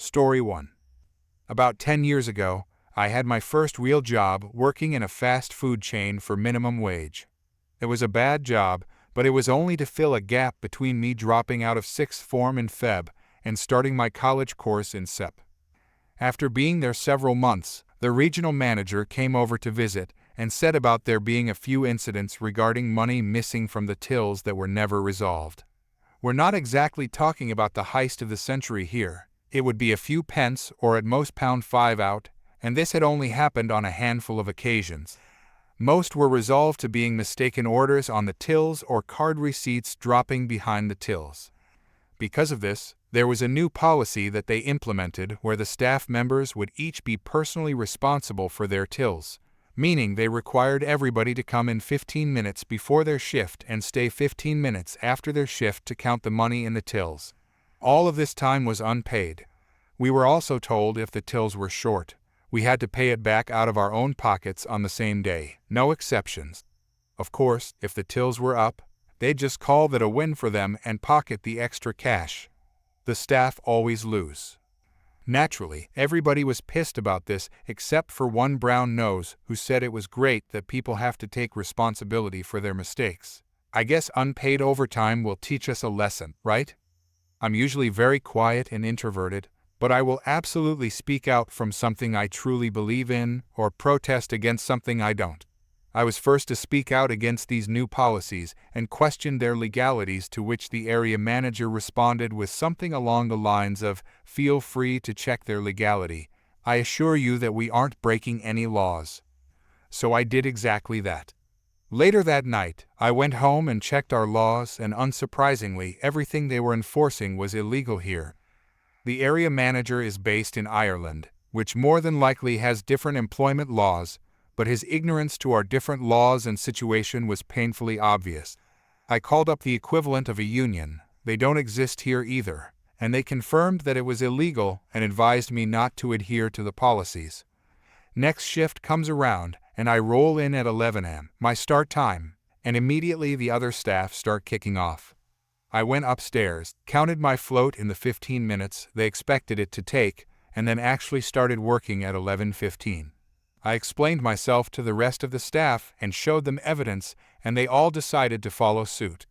Story 1. About 10 years ago, I had my first real job working in a fast food chain for minimum wage. It was a bad job, but it was only to fill a gap between me dropping out of 6th form in Feb and starting my college course in Sep. After being there several months, the regional manager came over to visit and said about there being a few incidents regarding money missing from the tills that were never resolved. We're not exactly talking about the heist of the century here. It would be a few pence or at most £5 out, and this had only happened on a handful of occasions. Most were resolved to being mistaken orders on the tills or card receipts dropping behind the tills. Because of this, there was a new policy that they implemented where the staff members would each be personally responsible for their tills, meaning they required everybody to come in 15 minutes before their shift and stay 15 minutes after their shift to count the money in the tills. All of this time was unpaid. We were also told if the tills were short, we had to pay it back out of our own pockets on the same day, no exceptions. Of course, if the tills were up, they'd just call that a win for them and pocket the extra cash. The staff always lose. Naturally, everybody was pissed about this except for one brown nose who said it was great that people have to take responsibility for their mistakes. I guess unpaid overtime will teach us a lesson, right? I'm usually very quiet and introverted, but I will absolutely speak out from something I truly believe in or protest against something I don't. I was first to speak out against these new policies and questioned their legalities, to which the area manager responded with something along the lines of, "Feel free to check their legality. I assure you that we aren't breaking any laws." So I did exactly that. Later that night, I went home and checked our laws, and unsurprisingly, everything they were enforcing was illegal here. The area manager is based in Ireland, which more than likely has different employment laws, but his ignorance to our different laws and situation was painfully obvious. I called up the equivalent of a union. They don't exist here either, and they confirmed that it was illegal and advised me not to adhere to the policies. Next shift comes around, and I roll in at 11 a.m., my start time, and immediately the other staff start kicking off. I went upstairs, counted my float in the 15 minutes they expected it to take, and then actually started working at 11:15. I explained myself to the rest of the staff and showed them evidence, and they all decided to follow suit.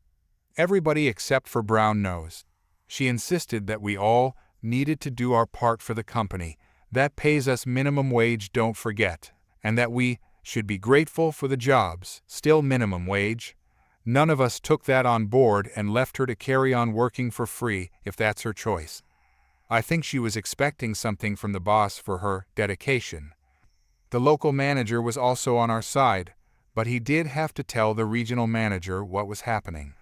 Everybody except for Brown Nose. She insisted that we all needed to do our part for the company that pays us minimum wage, don't forget, and that we should be grateful for the jobs, still minimum wage. None of us took that on board and left her to carry on working for free if that's her choice. I think she was expecting something from the boss for her dedication. The local manager was also on our side, but he did have to tell the regional manager what was happening.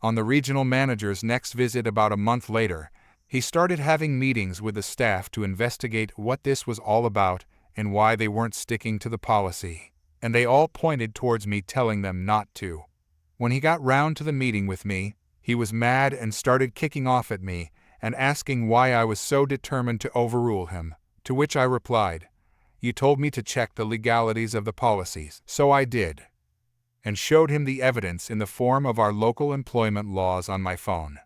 On the regional manager's next visit about a month later, he started having meetings with the staff to investigate what this was all about and why they weren't sticking to the policy, and they all pointed towards me telling them not to. When he got round to the meeting with me, he was mad and started kicking off at me and asking why I was so determined to overrule him, to which I replied, "You told me to check the legalities of the policies, so I did," and showed him the evidence in the form of our local employment laws on my phone.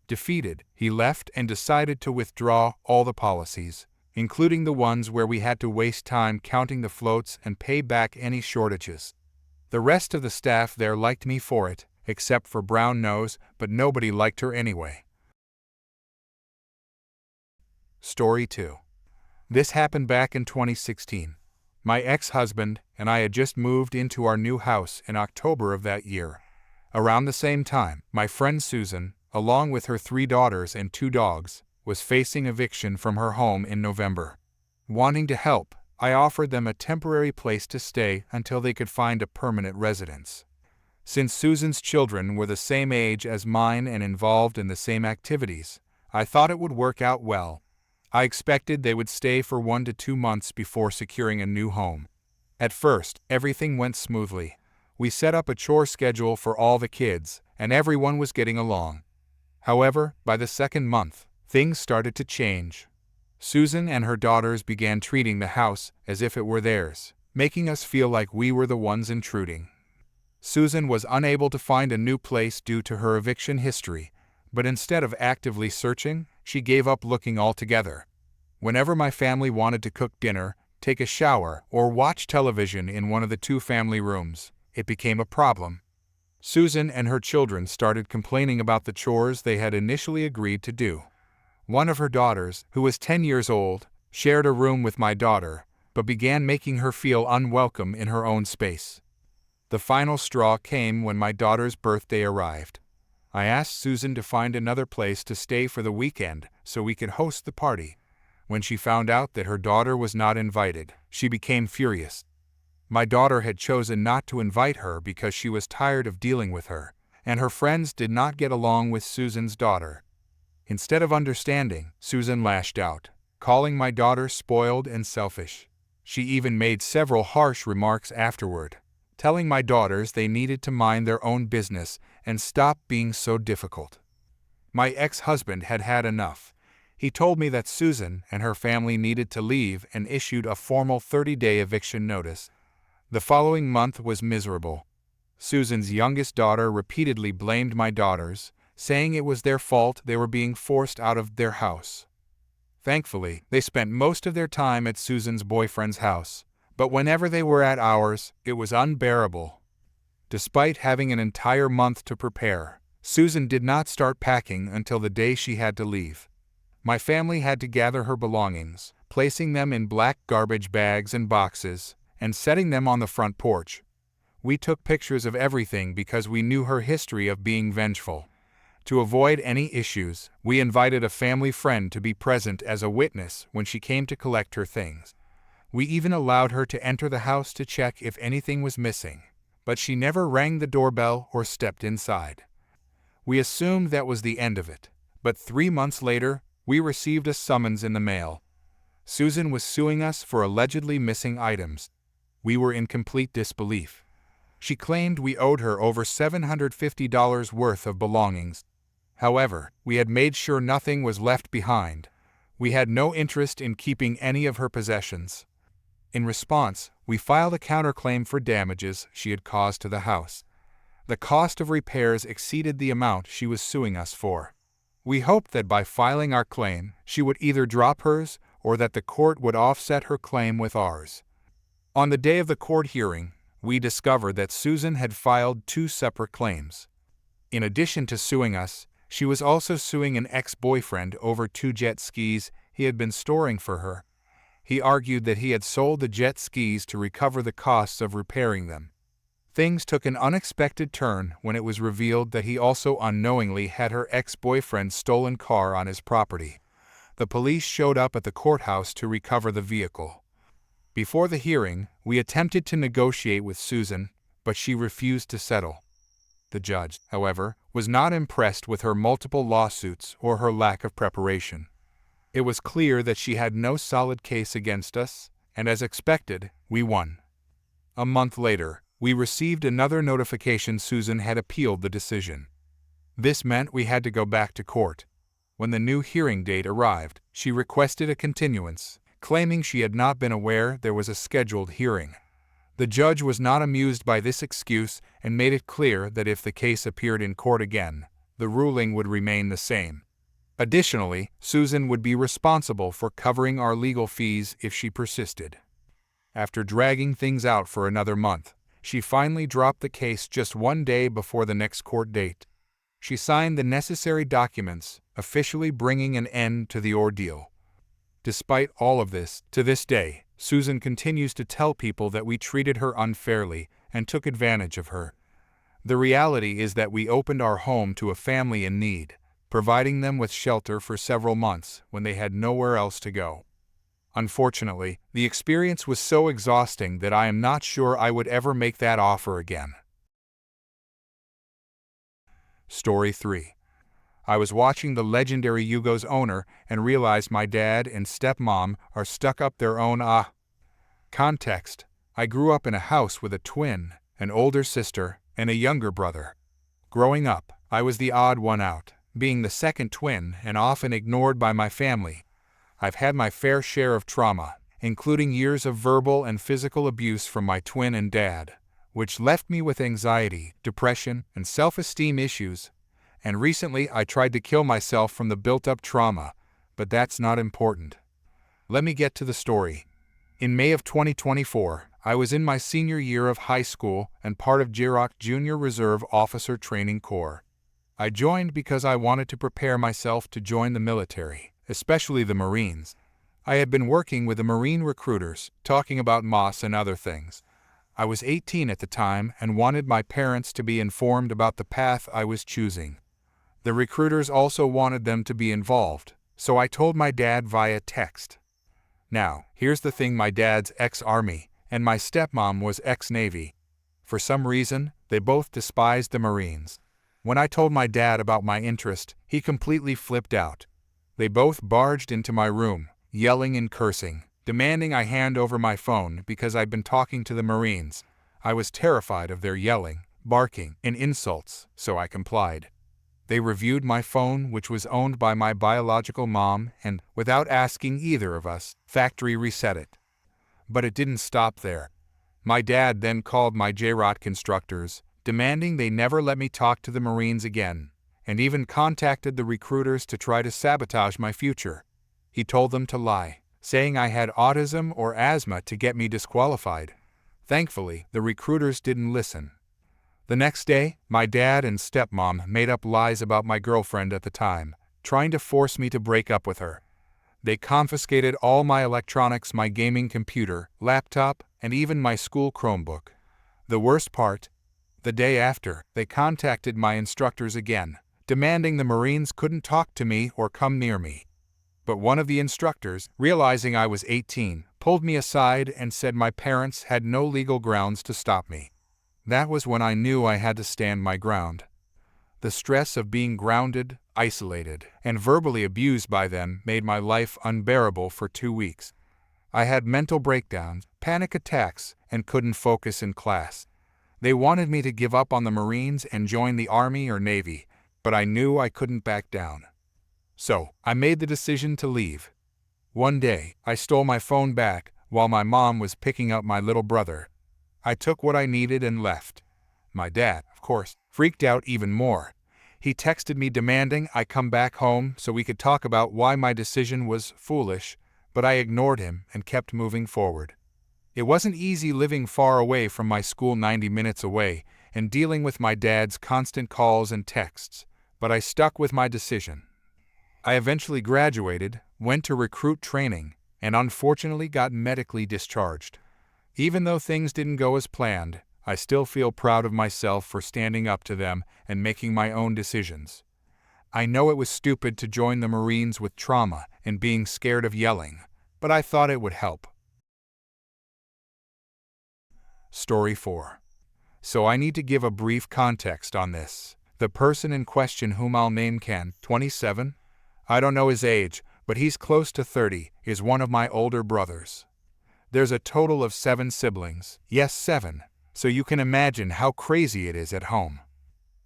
Defeated, he left and decided to withdraw all the policies, including the ones where we had to waste time counting the floats and pay back any shortages. The rest of the staff there liked me for it, except for Brown Nose, but nobody liked her anyway. Story 2. This happened back in 2016. My ex-husband and I had just moved into our new house in October of that year. Around the same time, my friend Susan, along with her 3 daughters and 2 dogs, was facing eviction from her home in November. Wanting to help, I offered them a temporary place to stay until they could find a permanent residence. Since Susan's children were the same age as mine and involved in the same activities, I thought it would work out well. I expected they would stay for 1 to 2 months before securing a new home. At first, everything went smoothly. We set up a chore schedule for all the kids, and everyone was getting along. However, by the 2nd month, things started to change. Susan and her daughters began treating the house as if it were theirs, making us feel like we were the ones intruding. Susan was unable to find a new place due to her eviction history, but instead of actively searching, she gave up looking altogether. Whenever my family wanted to cook dinner, take a shower, or watch television in one of the two family rooms, it became a problem. Susan and her children started complaining about the chores they had initially agreed to do. One of her daughters, who was 10 years old, shared a room with my daughter, but began making her feel unwelcome in her own space. The final straw came when my daughter's birthday arrived. I asked Susan to find another place to stay for the weekend so we could host the party. When she found out that her daughter was not invited, she became furious. My daughter had chosen not to invite her because she was tired of dealing with her, and her friends did not get along with Susan's daughter. Instead of understanding, Susan lashed out, calling my daughter spoiled and selfish. She even made several harsh remarks afterward, telling my daughters they needed to mind their own business and stop being so difficult. My ex-husband had had enough. He told me that Susan and her family needed to leave and issued a formal 30-day eviction notice. The following month was miserable. Susan's youngest daughter repeatedly blamed my daughters, saying it was their fault they were being forced out of their house. Thankfully, they spent most of their time at Susan's boyfriend's house, but whenever they were at ours, it was unbearable. Despite having an entire month to prepare, Susan did not start packing until the day she had to leave. My family had to gather her belongings, placing them in black garbage bags and boxes, and setting them on the front porch. We took pictures of everything because we knew her history of being vengeful. To avoid any issues, we invited a family friend to be present as a witness when she came to collect her things. We even allowed her to enter the house to check if anything was missing, but she never rang the doorbell or stepped inside. We assumed that was the end of it, but 3 months later, we received a summons in the mail. Susan was suing us for allegedly missing items. We were in complete disbelief. She claimed we owed her over $750 worth of belongings. However, we had made sure nothing was left behind. We had no interest in keeping any of her possessions. In response, we filed a counterclaim for damages she had caused to the house. The cost of repairs exceeded the amount she was suing us for. We hoped that by filing our claim, she would either drop hers or that the court would offset her claim with ours. On the day of the court hearing, we discovered that Susan had filed 2 separate claims. In addition to suing us, she was also suing an ex-boyfriend over 2 jet skis he had been storing for her. He argued that he had sold the jet skis to recover the costs of repairing them. Things took an unexpected turn when it was revealed that he also unknowingly had her ex-boyfriend's stolen car on his property. The police showed up at the courthouse to recover the vehicle. Before the hearing, we attempted to negotiate with Susan, but she refused to settle. The judge, however, was not impressed with her multiple lawsuits or her lack of preparation. It was clear that she had no solid case against us, and as expected, we won. A month later, we received another notification Susan had appealed the decision. This meant we had to go back to court. When the new hearing date arrived, she requested a continuance, claiming she had not been aware there was a scheduled hearing. The judge was not amused by this excuse and made it clear that if the case appeared in court again, the ruling would remain the same. Additionally, Susan would be responsible for covering our legal fees if she persisted. After dragging things out for another month, she finally dropped the case just 1 day before the next court date. She signed the necessary documents, officially bringing an end to the ordeal. Despite all of this, to this day, Susan continues to tell people that we treated her unfairly and took advantage of her. The reality is that we opened our home to a family in need, providing them with shelter for several months when they had nowhere else to go. Unfortunately, the experience was so exhausting that I am not sure I would ever make that offer again. Story 3. I was watching the legendary Yugo's owner and realized my dad and stepmom are stuck up their own Context: I grew up in a house with a twin, an older sister, and a younger brother. Growing up, I was the odd one out, being the second twin and often ignored by my family. I've had my fair share of trauma, including years of verbal and physical abuse from my twin and dad, which left me with anxiety, depression, and self-esteem issues. And recently I tried to kill myself from the built-up trauma, but that's not important. Let me get to the story. In May of 2024, I was in my senior year of high school and part of JROC Junior Reserve Officer Training Corps. I joined because I wanted to prepare myself to join the military, especially the Marines. I had been working with the Marine recruiters, talking about MOS and other things. I was 18 at the time and wanted my parents to be informed about the path I was choosing. The recruiters also wanted them to be involved, so I told my dad via text. Now, here's the thing: my dad's ex-Army, and my stepmom was ex-Navy. For some reason, they both despised the Marines. When I told my dad about my interest, he completely flipped out. They both barged into my room, yelling and cursing, demanding I hand over my phone because I'd been talking to the Marines. I was terrified of their yelling, barking, and insults, so I complied. They reviewed my phone, which was owned by my biological mom, and, without asking either of us, factory reset it. But it didn't stop there. My dad then called my JROTC instructors, demanding they never let me talk to the Marines again, and even contacted the recruiters to try to sabotage my future. He told them to lie, saying I had autism or asthma to get me disqualified. Thankfully, the recruiters didn't listen. The next day, my dad and stepmom made up lies about my girlfriend at the time, trying to force me to break up with her. They confiscated all my electronics, my gaming computer, laptop, and even my school Chromebook. The worst part? The day after, they contacted my instructors again, demanding the Marines couldn't talk to me or come near me. But one of the instructors, realizing I was 18, pulled me aside and said my parents had no legal grounds to stop me. That was when I knew I had to stand my ground. The stress of being grounded, isolated, and verbally abused by them made my life unbearable for 2 weeks. I had mental breakdowns, panic attacks, and couldn't focus in class. They wanted me to give up on the Marines and join the Army or Navy, but I knew I couldn't back down. So, I made the decision to leave. One day, I stole my phone back while my mom was picking up my little brother. I took what I needed and left. My dad, of course, freaked out even more. He texted me demanding I come back home so we could talk about why my decision was foolish, but I ignored him and kept moving forward. It wasn't easy living far away from my school 90 minutes away and dealing with my dad's constant calls and texts, but I stuck with my decision. I eventually graduated, went to recruit training, and unfortunately got medically discharged. Even though things didn't go as planned, I still feel proud of myself for standing up to them and making my own decisions. I know it was stupid to join the Marines with trauma and being scared of yelling, but I thought it would help. Story 4. So I need to give a brief context on this. The person in question, whom I'll name Ken, 27, I don't know his age, but he's close to 30, is one of my older brothers. There's a total of 7 siblings, yes 7, so you can imagine how crazy it is at home.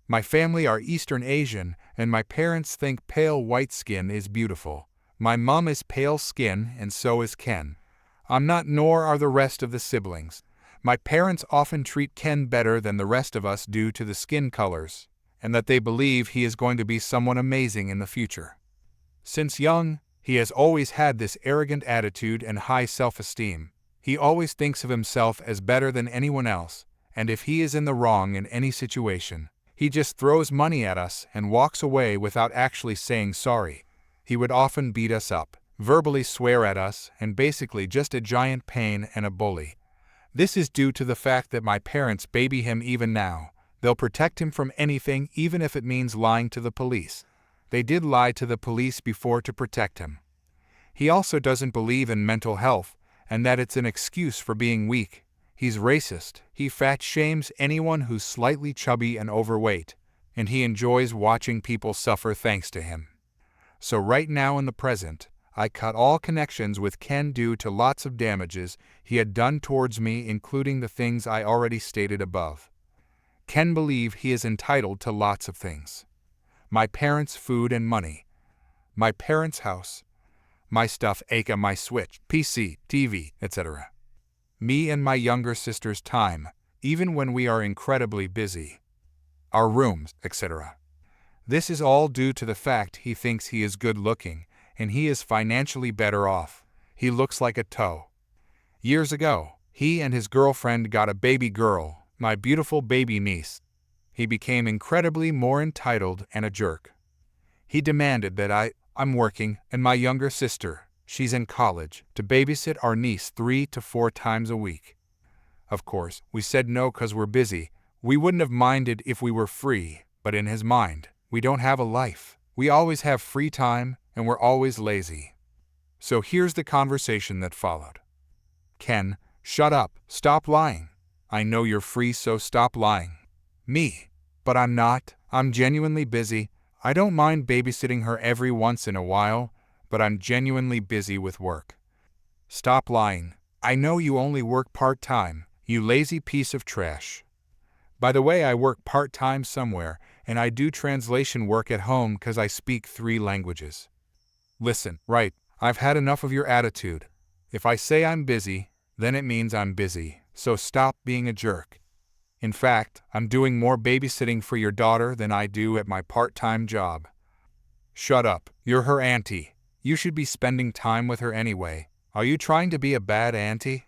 My family are Eastern Asian, and my parents think pale white skin is beautiful. My mom is pale skin, and so is Ken. I'm not, nor are the rest of the siblings. My parents often treat Ken better than the rest of us due to the skin colors, and that they believe he is going to be someone amazing in the future. Since young, he has always had this arrogant attitude and high self-esteem. He always thinks of himself as better than anyone else, and if he is in the wrong in any situation, he just throws money at us and walks away without actually saying sorry. He would often beat us up, verbally swear at us, and basically just a giant pain and a bully. This is due to the fact that my parents baby him even now. They'll protect him from anything, even if it means lying to the police. They did lie to the police before to protect him. He also doesn't believe in mental health, and that it's an excuse for being weak. He's racist. He fat shames anyone who's slightly chubby and overweight, and he enjoys watching people suffer thanks to him. So right now in the present, I cut all connections with Ken due to lots of damages he had done towards me, including the things I already stated above. Ken believes he is entitled to lots of things. My parents' food and money. My parents' house. My stuff, aka my Switch, PC, TV, etc. Me and my younger sister's time, even when we are incredibly busy. Our rooms, etc. This is all due to the fact he thinks he is good looking, and he is financially better off. He looks like a toe. Years ago, he and his girlfriend got a baby girl, my beautiful baby niece. He became incredibly more entitled and a jerk. He demanded that I'm working, and my younger sister, she's in college, to babysit our niece 3 to 4 times a week. Of course, we said no 'cause we're busy. We wouldn't have minded if we were free, but in his mind, we don't have a life. We always have free time, and we're always lazy. So here's the conversation that followed. Ken, shut up, stop lying. I know you're free, so stop lying. Me. But I'm not. I'm genuinely busy. I don't mind babysitting her every once in a while, but I'm genuinely busy with work. Stop lying. I know you only work part-time, you lazy piece of trash. By the way, I work part-time somewhere, and I do translation work at home 'cause I speak 3 languages. Listen, right, I've had enough of your attitude. If I say I'm busy, then it means I'm busy, so stop being a jerk. In fact, I'm doing more babysitting for your daughter than I do at my part-time job. Shut up, you're her auntie. You should be spending time with her anyway. Are you trying to be a bad auntie?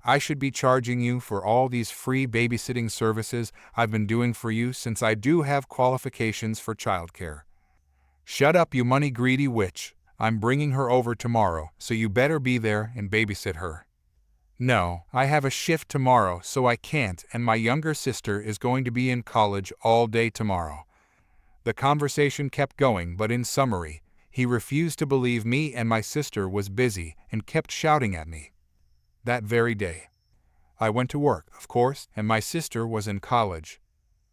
I should be charging you for all these free babysitting services I've been doing for you since I do have qualifications for childcare. Shut up, you money-greedy witch. I'm bringing her over tomorrow, so you better be there and babysit her. No, I have a shift tomorrow, so I can't, and my younger sister is going to be in college all day tomorrow. The conversation kept going, but in summary, he refused to believe me and my sister was busy and kept shouting at me. That very day, I went to work, of course, and my sister was in college.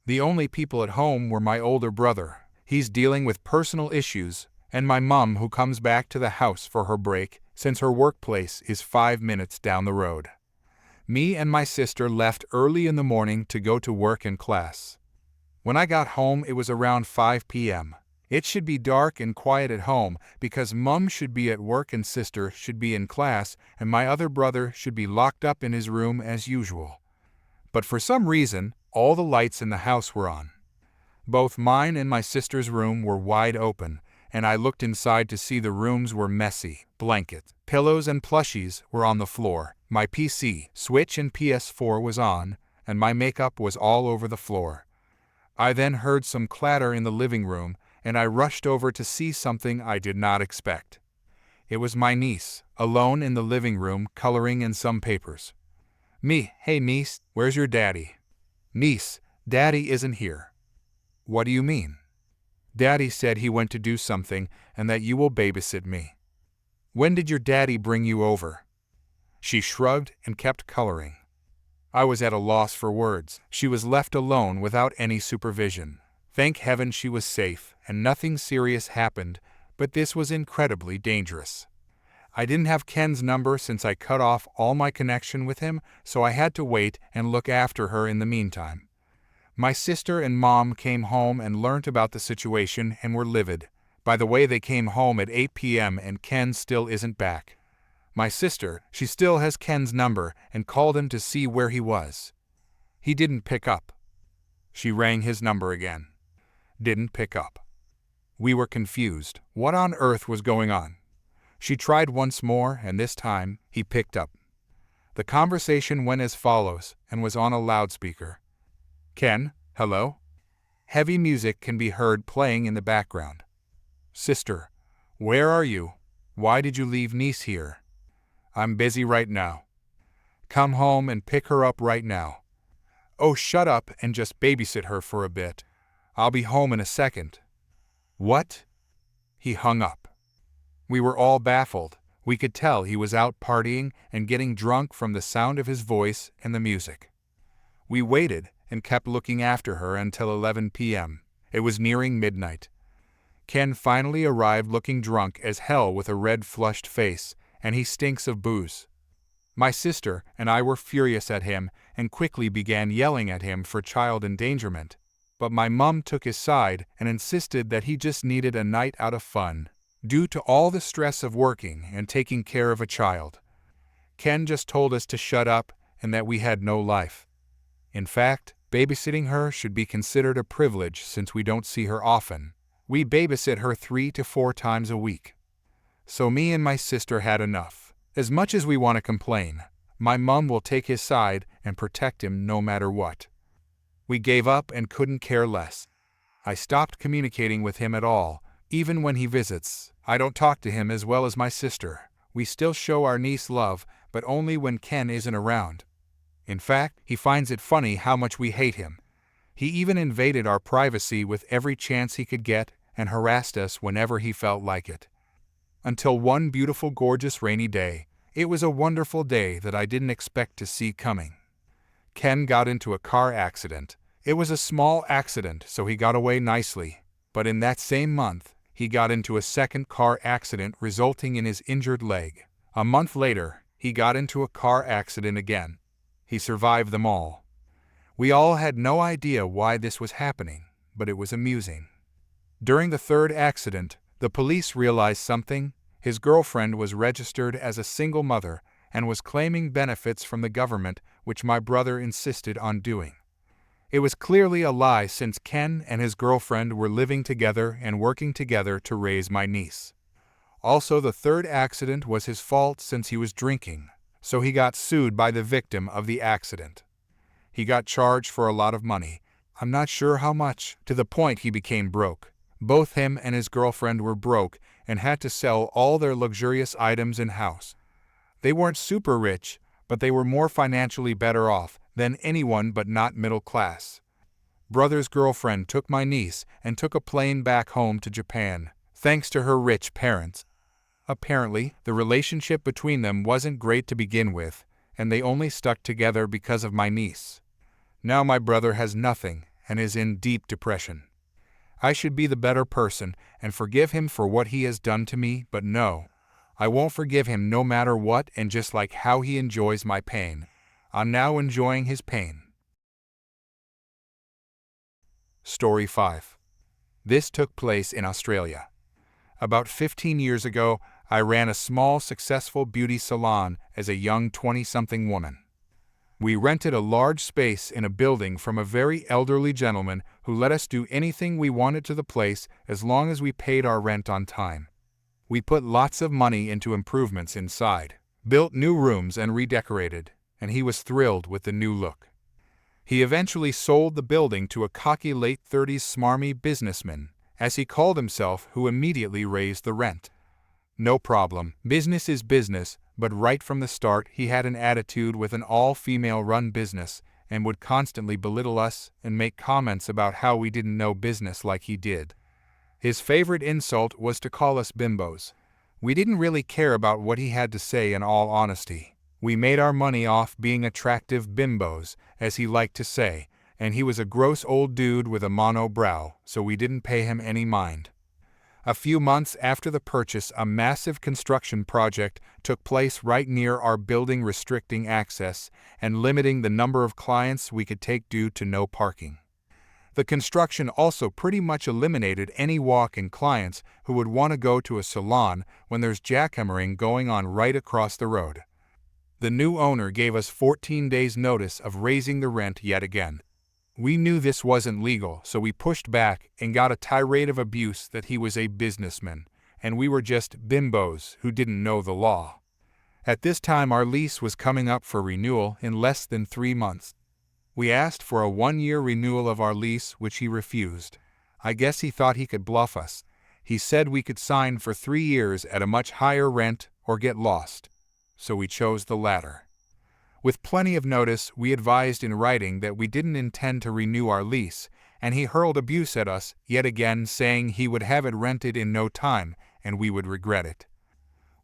The only people at home were my older brother. He's dealing with personal issues, and my mom, who comes back to the house for her break since her workplace is 5 minutes down the road. Me and my sister left early in the morning to go to work and class. When I got home, it was around 5 p.m. It should be dark and quiet at home because Mom should be at work and sister should be in class, and my other brother should be locked up in his room as usual. But for some reason, all the lights in the house were on. Both mine and my sister's room were wide open, and I looked inside to see the rooms were messy. Blankets, pillows, and plushies were on the floor. My PC, Switch, and PS4 was on, and my makeup was all over the floor. I then heard some clatter in the living room, and I rushed over to see something I did not expect. It was my niece, alone in the living room, coloring in some papers. Me, hey niece, where's your daddy? Niece, daddy isn't here. What do you mean? Daddy said he went to do something and that you will babysit me. When did your daddy bring you over? She shrugged and kept coloring. I was at a loss for words. She was left alone without any supervision. Thank heaven she was safe and nothing serious happened, but this was incredibly dangerous. I didn't have Ken's number since I cut off all my connection with him, so I had to wait and look after her in the meantime. My sister and Mom came home and learnt about the situation and were livid. By the way, they came home at 8 p.m. and Ken still isn't back. My sister, she still has Ken's number and called him to see where he was. He didn't pick up. She rang his number again. Didn't pick up. We were confused. What on earth was going on? She tried once more, and this time he picked up. The conversation went as follows and was on a loudspeaker. Ken, hello? Heavy music can be heard playing in the background. Sister, where are you? Why did you leave niece here? I'm busy right now. Come home and pick her up right now. Oh, shut up and just babysit her for a bit. I'll be home in a second. What? He hung up. We were all baffled. We could tell he was out partying and getting drunk from the sound of his voice and the music. We waited and kept looking after her until 11 p.m. It was nearing midnight. Ken finally arrived looking drunk as hell with a red flushed face, and he stinks of booze. My sister and I were furious at him and quickly began yelling at him for child endangerment, but my mom took his side and insisted that he just needed a night out of fun, due to all the stress of working and taking care of a child. Ken just told us to shut up and that we had no life. In fact, babysitting her should be considered a privilege since we don't see her often. We babysit her 3 to 4 times a week. So me and my sister had enough. As much as we want to complain, my mom will take his side and protect him no matter what. We gave up and couldn't care less. I stopped communicating with him at all. Even when he visits, I don't talk to him as well as my sister. We still show our niece love, but only when Ken isn't around. In fact, he finds it funny how much we hate him. He even invaded our privacy with every chance he could get and harassed us whenever he felt like it. Until one beautiful, gorgeous rainy day. It was a wonderful day that I didn't expect to see coming. Ken got into a car accident. It was a small accident, so he got away nicely. But in that same month, he got into a second car accident resulting in his injured leg. A month later, he got into a car accident again. He survived them all. We all had no idea why this was happening, but it was amusing. During the third accident, the police realized something. His girlfriend was registered as a single mother and was claiming benefits from the government, which my brother insisted on doing. It was clearly a lie since Ken and his girlfriend were living together and working together to raise my niece. Also, the third accident was his fault since he was drinking, so he got sued by the victim of the accident. He got charged for a lot of money. I'm not sure how much, to the point he became broke. Both him and his girlfriend were broke and had to sell all their luxurious items and house. They weren't super rich, but they were more financially better off than anyone but not middle class. Brother's girlfriend took my niece and took a plane back home to Japan, thanks to her rich parents. Apparently, the relationship between them wasn't great to begin with, and they only stuck together because of my niece. Now my brother has nothing and is in deep depression. I should be the better person and forgive him for what he has done to me, but no. I won't forgive him no matter what, and just like how he enjoys my pain, I'm now enjoying his pain. Story 5. This took place in Australia. About 15 years ago, I ran a small, successful beauty salon as a young 20-something woman. We rented a large space in a building from a very elderly gentleman who let us do anything we wanted to the place as long as we paid our rent on time. We put lots of money into improvements inside, built new rooms and redecorated, and he was thrilled with the new look. He eventually sold the building to a cocky late-30s smarmy businessman, as he called himself, who immediately raised the rent. No problem, business is business, but right from the start he had an attitude with an all-female run business and would constantly belittle us and make comments about how we didn't know business like he did. His favorite insult was to call us bimbos. We didn't really care about what he had to say, in all honesty. We made our money off being attractive bimbos, as he liked to say, and he was a gross old dude with a mono brow, so we didn't pay him any mind. A few months after the purchase, a massive construction project took place right near our building, restricting access and limiting the number of clients we could take due to no parking. The construction also pretty much eliminated any walk-in clients who would want to go to a salon when there's jackhammering going on right across the road. The new owner gave us 14 days' notice of raising the rent yet again. We knew this wasn't legal, so we pushed back and got a tirade of abuse that he was a businessman, and we were just bimbos who didn't know the law. At this time, our lease was coming up for renewal in less than 3 months. We asked for a 1-year renewal of our lease, which he refused. I guess he thought he could bluff us. He said we could sign for 3 years at a much higher rent or get lost. So we chose the latter. With plenty of notice, we advised in writing that we didn't intend to renew our lease, and he hurled abuse at us yet again, saying he would have it rented in no time and we would regret it.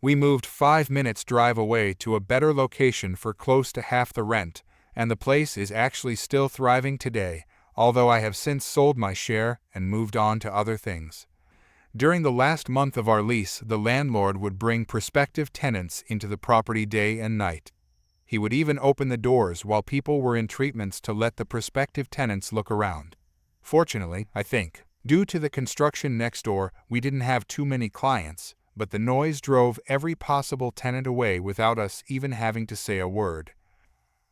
We moved 5 minutes drive away to a better location for close to half the rent, and the place is actually still thriving today, although I have since sold my share and moved on to other things. During the last month of our lease, the landlord would bring prospective tenants into the property day and night. He would even open the doors while people were in treatments to let the prospective tenants look around. Fortunately, I think, due to the construction next door, we didn't have too many clients, but the noise drove every possible tenant away without us even having to say a word.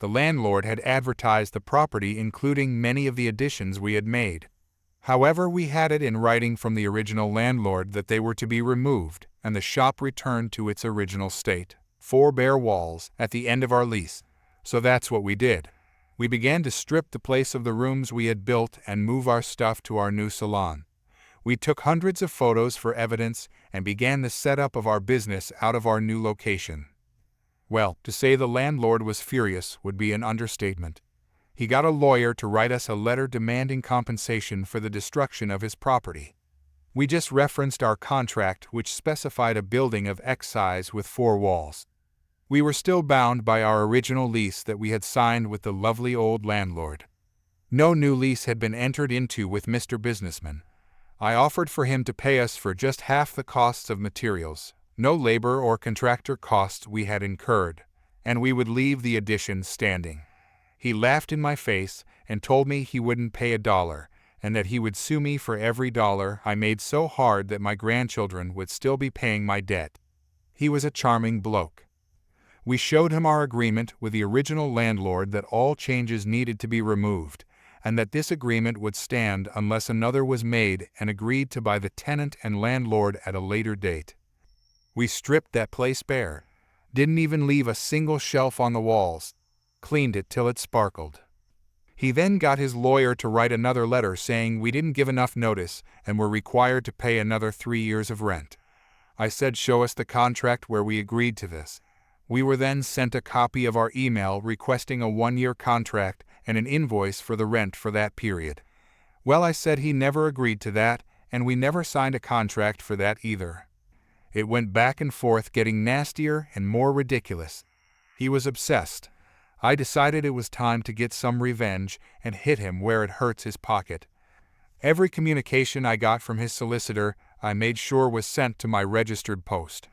The landlord had advertised the property, including many of the additions we had made. However, we had it in writing from the original landlord that they were to be removed and the shop returned to its original state. 4 bare walls, at the end of our lease. So that's what we did. We began to strip the place of the rooms we had built and move our stuff to our new salon. We took hundreds of photos for evidence and began the setup of our business out of our new location. Well, to say the landlord was furious would be an understatement. He got a lawyer to write us a letter demanding compensation for the destruction of his property. We just referenced our contract, which specified a building of X size with 4 walls. We were still bound by our original lease that we had signed with the lovely old landlord. No new lease had been entered into with Mr. Businessman. I offered for him to pay us for just half the costs of materials, no labor or contractor costs we had incurred, and we would leave the addition standing. He laughed in my face and told me he wouldn't pay $1, and that he would sue me for every dollar I made so hard that my grandchildren would still be paying my debt. He was a charming bloke. We showed him our agreement with the original landlord that all changes needed to be removed, and that this agreement would stand unless another was made and agreed to by the tenant and landlord at a later date. We stripped that place bare, didn't even leave a single shelf on the walls, cleaned it till it sparkled. He then got his lawyer to write another letter saying we didn't give enough notice and were required to pay another 3 years of rent. I said show us the contract where we agreed to this. We were then sent a copy of our email requesting a 1-year contract and an invoice for the rent for that period. Well, I said he never agreed to that, and we never signed a contract for that either. It went back and forth, getting nastier and more ridiculous. He was obsessed. I decided it was time to get some revenge and hit him where it hurts his pocket. Every communication I got from his solicitor, I made sure was sent to my registered post.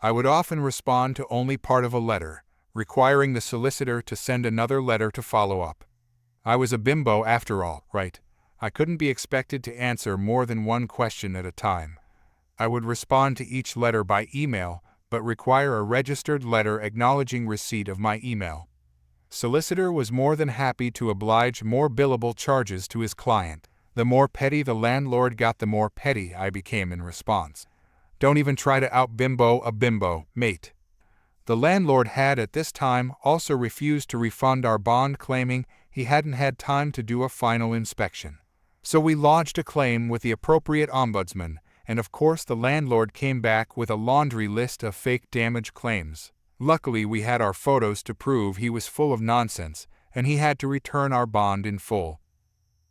I would often respond to only part of a letter, requiring the solicitor to send another letter to follow up. I was a bimbo after all, right? I couldn't be expected to answer more than one question at a time. I would respond to each letter by email, but require a registered letter acknowledging receipt of my email. Solicitor was more than happy to oblige more billable charges to his client. The more petty the landlord got, the more petty I became in response. Don't even try to out-bimbo a bimbo, mate. The landlord had at this time also refused to refund our bond, claiming he hadn't had time to do a final inspection. So we lodged a claim with the appropriate ombudsman, and of course the landlord came back with a laundry list of fake damage claims. Luckily we had our photos to prove he was full of nonsense, and he had to return our bond in full.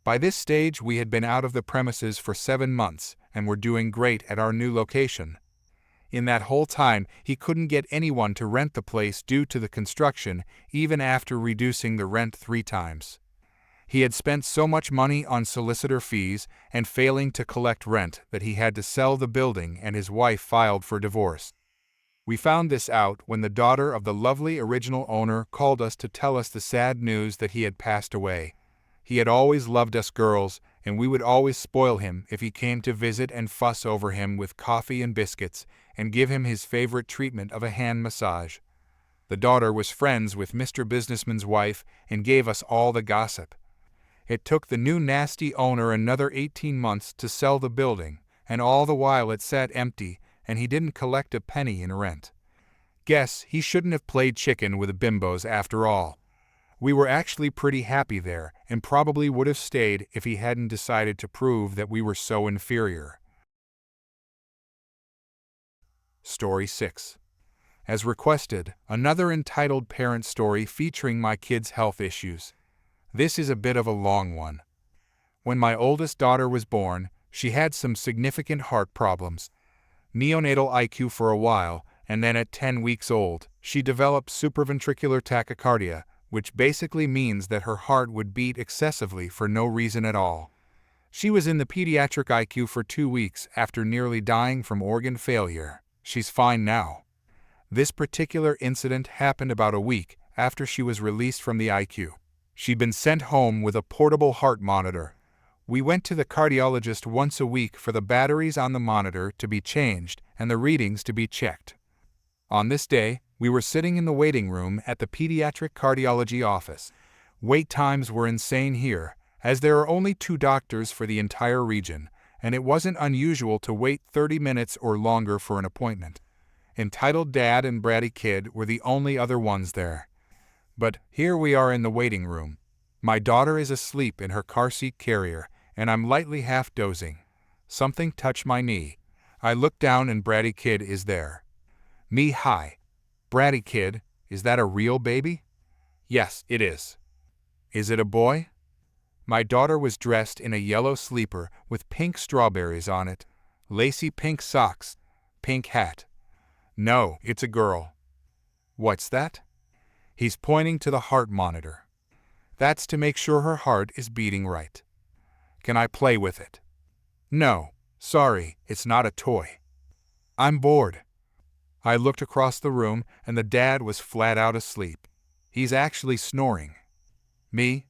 By this stage we had been out of the premises for 7 months, and were doing great at our new location. In that whole time, he couldn't get anyone to rent the place due to the construction, even after reducing the rent 3 times. He had spent so much money on solicitor fees and failing to collect rent that he had to sell the building, and his wife filed for divorce. We found this out when the daughter of the lovely original owner called us to tell us the sad news that he had passed away. He had always loved us girls, and we would always spoil him if he came to visit and fuss over him with coffee and biscuits, and give him his favorite treatment of a hand massage. The daughter was friends with Mr. Businessman's wife and gave us all the gossip. It took the new nasty owner another 18 months to sell the building, and all the while it sat empty, and he didn't collect a penny in rent. Guess he shouldn't have played chicken with the bimbos after all. We were actually pretty happy there, and probably would have stayed if he hadn't decided to prove that we were so inferior. Story 6. As requested, another entitled parent story featuring my kids' health issues. This is a bit of a long one. When my oldest daughter was born, she had some significant heart problems. Neonatal IQ for a while, and then at 10 weeks old, she developed supraventricular tachycardia, which basically means that her heart would beat excessively for no reason at all. She was in the pediatric IQ for 2 weeks after nearly dying from organ failure. She's fine now. This particular incident happened about a week after she was released from the IQ. She'd been sent home with a portable heart monitor. We went to the cardiologist once a week for the batteries on the monitor to be changed and the readings to be checked. On this day, we were sitting in the waiting room at the pediatric cardiology office. Wait times were insane here, as there are only 2 doctors for the entire region, and it wasn't unusual to wait 30 minutes or longer for an appointment. Entitled dad and bratty kid were the only other ones there. But here we are in the waiting room. My daughter is asleep in her car seat carrier, and I'm lightly half dozing. Something touched my knee. I look down and bratty kid is there. Me, hi. Bratty kid, is that a real baby? Yes, it is. Is it a boy? My daughter was dressed in a yellow sleeper with pink strawberries on it, lacy pink socks, pink hat. No, it's a girl. What's that? He's pointing to the heart monitor. That's to make sure her heart is beating right. Can I play with it? No, sorry, it's not a toy. I'm bored. I looked across the room and the dad was flat out asleep. He's actually snoring. Me?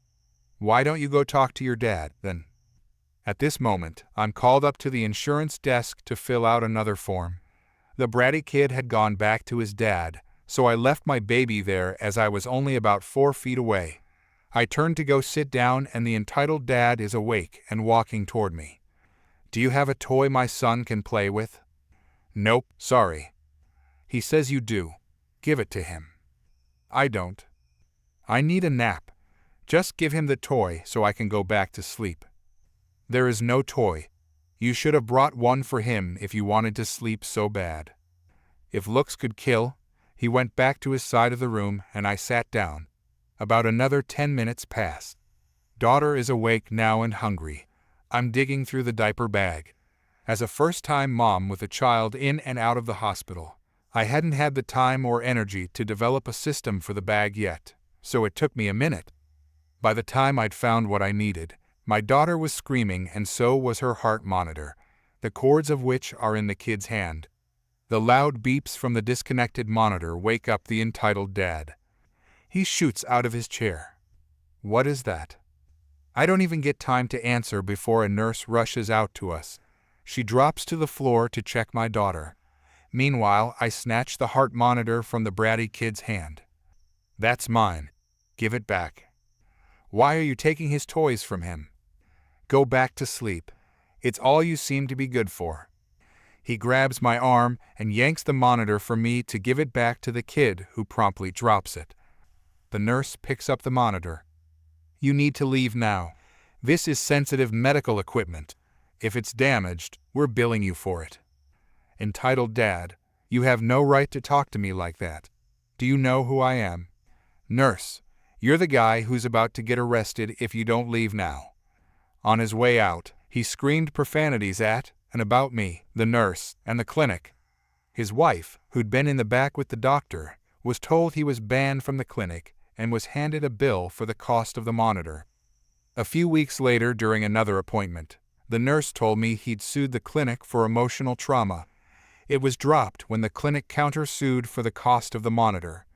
Why don't you go talk to your dad, then? At this moment, I'm called up to the insurance desk to fill out another form. The bratty kid had gone back to his dad, so I left my baby there as I was only about 4 feet away. I turned to go sit down and the entitled dad is awake and walking toward me. Do you have a toy my son can play with? Nope, sorry. He says you do. Give it to him. I don't. I need a nap. Just give him the toy so I can go back to sleep. There is no toy. You should have brought one for him if you wanted to sleep so bad. If looks could kill, he went back to his side of the room and I sat down. About another 10 minutes passed. Daughter is awake now and hungry. I'm digging through the diaper bag. As a first-time mom with a child in and out of the hospital, I hadn't had the time or energy to develop a system for the bag yet, so it took me a minute. By the time I'd found what I needed, my daughter was screaming and so was her heart monitor, the cords of which are in the kid's hand. The loud beeps from the disconnected monitor wake up the entitled dad. He shoots out of his chair. What is that? I don't even get time to answer before a nurse rushes out to us. She drops to the floor to check my daughter. Meanwhile, I snatch the heart monitor from the bratty kid's hand. That's mine. Give it back. Why are you taking his toys from him? Go back to sleep. It's all you seem to be good for. He grabs my arm and yanks the monitor from me to give it back to the kid, who promptly drops it. The nurse picks up the monitor. You need to leave now. This is sensitive medical equipment. If it's damaged, we're billing you for it. Entitled dad, you have no right to talk to me like that. Do you know who I am? Nurse, you're the guy who's about to get arrested if you don't leave now. On his way out, he screamed profanities at and about me, the nurse, and the clinic. His wife, who'd been in the back with the doctor, was told he was banned from the clinic and was handed a bill for the cost of the monitor. A few weeks later, during another appointment, the nurse told me he'd sued the clinic for emotional trauma. It was dropped when the clinic countersued for the cost of the monitor.